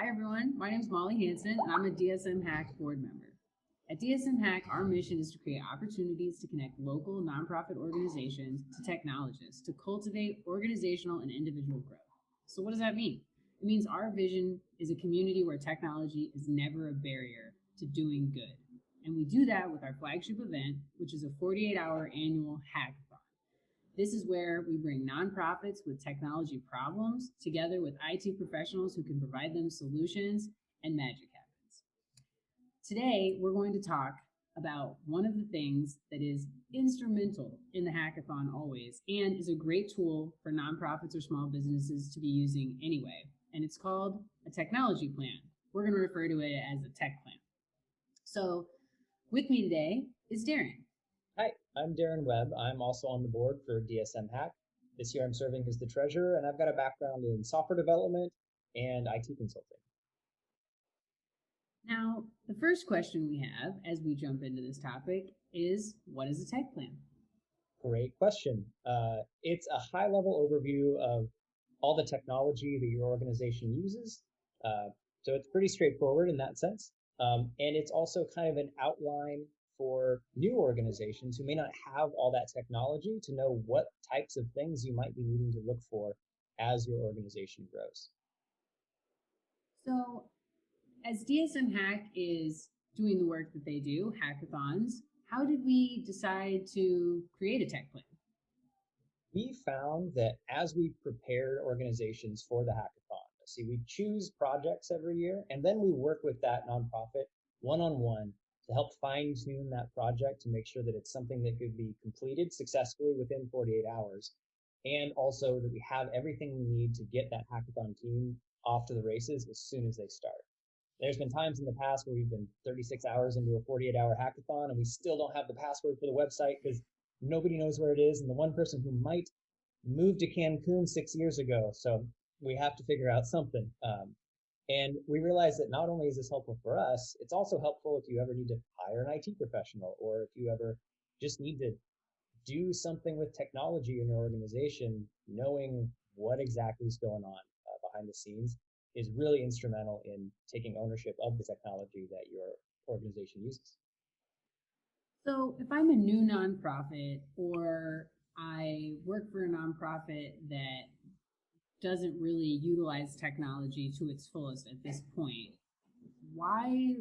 Hi everyone, my name is Molly Hanson and I'm a dsmHack board member. At dsmHack, our mission is to create opportunities to connect local nonprofit organizations to technologists to cultivate organizational and individual growth. So what does that mean? It means our vision is a community where technology is never a barrier to doing good. And we do that with our flagship event, which is a 48-hour annual hackathon. This is where we bring nonprofits with technology problems together with IT professionals who can provide them solutions, and magic happens. Today, we're going to talk about one of the things that is instrumental in the hackathon always and is a great tool for nonprofits or small businesses to be using anyway, and it's called a technology plan. We're going to refer to it as a tech plan. So with me today is Darin. Hi, I'm Darin Webb. I'm also on the board for dsmHack. This year I'm serving as the treasurer, and I've got a background in software development and IT consulting. Now, the first question we have as we jump into this topic is, what is a tech plan? Great question. It's a high-level overview of all the technology that your organization uses. So it's pretty straightforward in that sense. And it's also kind of an outline for new organizations who may not have all that technology to know what types of things you might be needing to look for as your organization grows. So as dsmHack is doing the work that they do, hackathons, how did we decide to create a tech plan? We found that as we prepared organizations for the hackathon, we choose projects every year, and then we work with that nonprofit one-on-one to help fine-tune that project to make sure that it's something that could be completed successfully within 48 hours, and also that we have everything we need to get that hackathon team off to the races as soon as they start. There's been times in the past where we've been 36 hours into a 48-hour hackathon and we still don't have the password for the website because nobody knows where it is, and the one person who might moved to Cancun 6 years ago, so we have to figure out something. And we realized that not only is this helpful for us, it's also helpful if you ever need to hire an IT professional, or if you ever just need to do something with technology in your organization. Knowing what exactly is going on behind the scenes is really instrumental in taking ownership of the technology that your organization uses. So if I'm a new nonprofit, or I work for a nonprofit that doesn't really utilize technology to its fullest at this point, why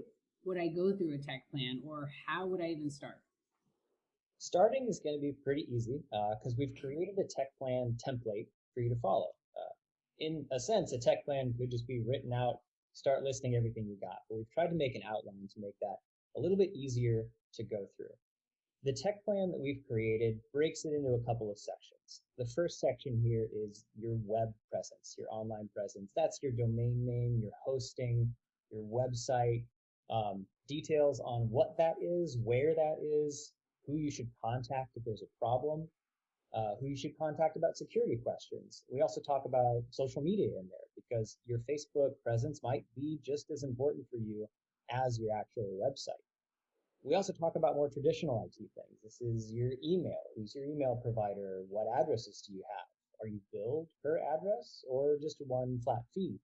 would I go through a tech plan, or how would I even start? Starting is going to be pretty easy because we've created a tech plan template for you to follow. In a sense, a tech plan could just be written out, start listing everything you got, but we've tried to make an outline to make that a little bit easier to go through. The tech plan that we've created breaks it into a couple of sections. The first section here is your web presence, your online presence. That's your domain name, your hosting, your website, details on what that is, where that is, who you should contact if there's a problem, who you should contact about security questions. We also talk about social media in there because your Facebook presence might be just as important for you as your actual website. We also talk about more traditional IT things. This is your email. Who's your email provider? What addresses do you have? Are you billed per address or just one flat fee?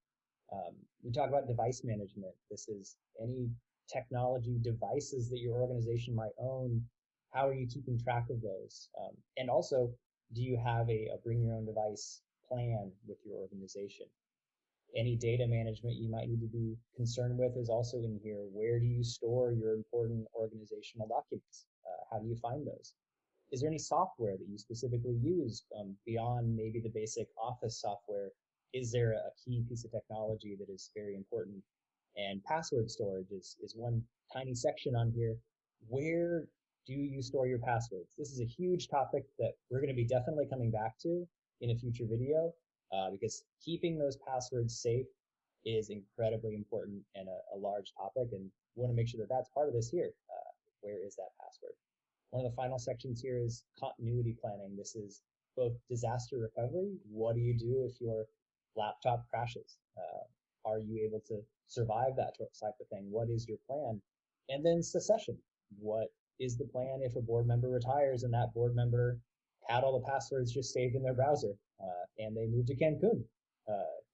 We talk about device management. This is any technology devices that your organization might own. How are you keeping track of those? And also, do you have a bring your own device plan with your organization? Any data management you might need to be concerned with is also in here. Where do you store your important organizational documents? How do you find those? Is there any software that you specifically use beyond maybe the basic office software? Is there a key piece of technology that is very important? And password storage is one tiny section on here. Where do you store your passwords? This is a huge topic that we're going to be definitely coming back to in a future video. Because keeping those passwords safe is incredibly important and a large topic, and we want to make sure that that's part of this here. Where is that password? One of the final sections here is continuity planning. This is both disaster recovery. What do you do if your laptop crashes? Are you able to survive that type of thing? What is your plan? And then succession. What is the plan if a board member retires and that board member had all the passwords just saved in their browser and they moved to Cancun?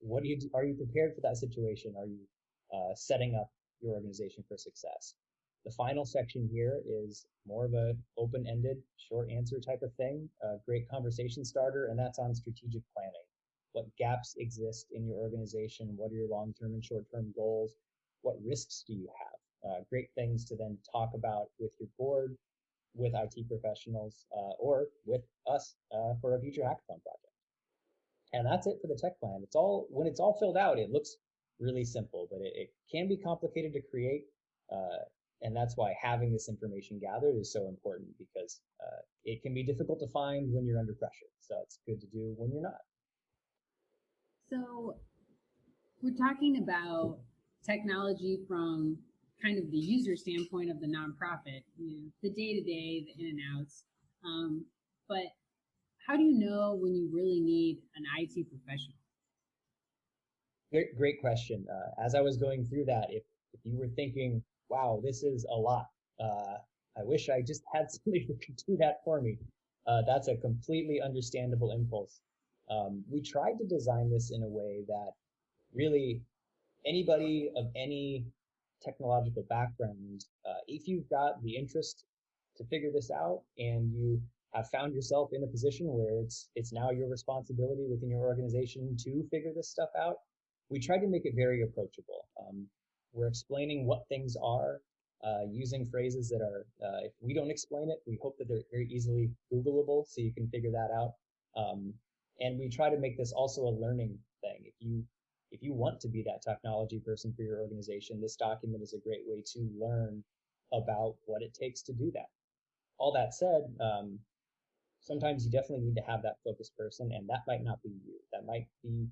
What do you do? Are you prepared for that situation? Are you setting up your organization for success. The final section here is more of a open-ended, short answer type of thing, a great conversation starter, and that's on strategic planning. What gaps exist in your organization? What are your long-term and short-term goals? What risks do you have? Great things to then talk about with your board, with IT professionals, or with us for a future hackathon project. And that's it for the tech plan. When it's all filled out, it looks really simple, but it can be complicated to create. And that's why having this information gathered is so important, because it can be difficult to find when you're under pressure. So it's good to do when you're not. So we're talking about technology from kind of the user standpoint of the nonprofit, the day-to-day, the in and outs. But how do you know when you really need an IT professional? Great question. As I was going through that, if you were thinking, wow, this is a lot, I wish I just had somebody who could do that for me. That's a completely understandable impulse. We tried to design this in a way that really anybody of any technological background, if you've got the interest to figure this out and you have found yourself in a position where it's now your responsibility within your organization to figure this stuff out, we tried to make it very approachable. We're explaining what things are, using phrases that are, if we don't explain it, we hope that they're very easily Googleable so you can figure that out. And we try to make this also a learning thing. If you want to be that technology person for your organization, this document is a great way to learn about what it takes to do that. All that said, sometimes you definitely need to have that focused person, and that might not be you. That might be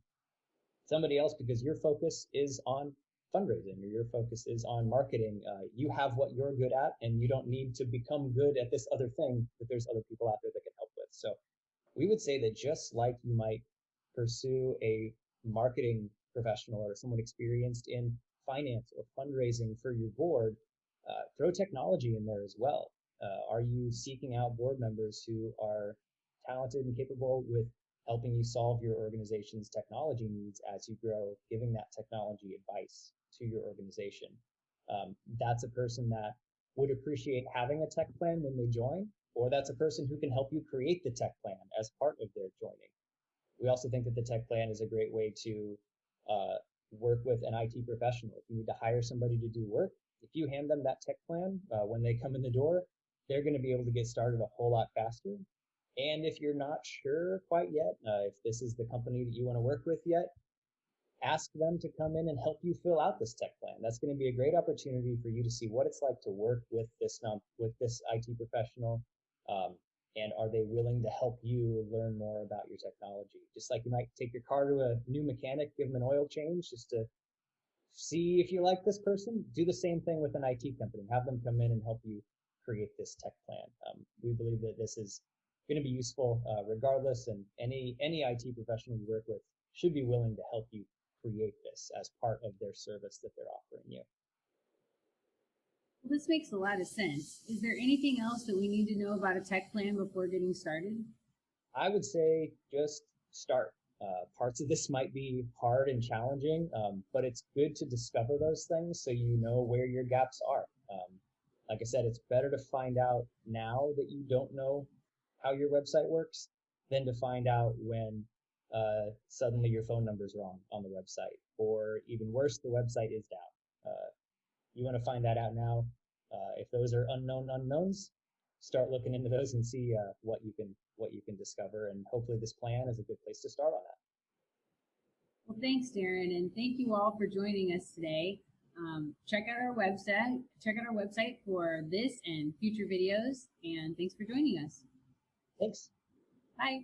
somebody else, because your focus is on fundraising or your focus is on marketing. You have what you're good at, and you don't need to become good at this other thing that there's other people out there that can help with. So we would say that just like you might pursue a marketing professional or someone experienced in finance or fundraising for your board, throw technology in there as well. Are you seeking out board members who are talented and capable with helping you solve your organization's technology needs as you grow, giving that technology advice to your organization? That's a person that would appreciate having a tech plan when they join, or that's a person who can help you create the tech plan as part of their joining. We also think that the tech plan is a great way to work with an IT professional. If you need to hire somebody to do work, if you hand them that tech plan when they come in the door, they're going to be able to get started a whole lot faster. And if you're not sure quite yet, if this is the company that you want to work with yet, ask them to come in and help you fill out this tech plan. That's going to be a great opportunity for you to see what it's like to work with this IT professional. And are they willing to help you learn more about your technology? Just like you might take your car to a new mechanic, give them an oil change just to see if you like this person. Do the same thing with an IT company. Have them come in and help you create this tech plan. We believe that this is going to be useful regardless, and any IT professional you work with should be willing to help you create this as part of their service that they're offering you. Well, this makes a lot of sense. Is there anything else that we need to know about a tech plan before getting started? I would say just start. Parts of this might be hard and challenging, but it's good to discover those things so you know where your gaps are. Like I said, it's better to find out now that you don't know how your website works than to find out when suddenly your phone number is wrong on the website, or even worse, the website is down. You want to find that out now. If those are unknown unknowns, start looking into those and see what you can discover, and hopefully this plan is a good place to start on that. Well, thanks, Darin, and thank you all for joining us today. Check out our website. Check out our website for this and future videos, and thanks for joining us. Thanks. Bye.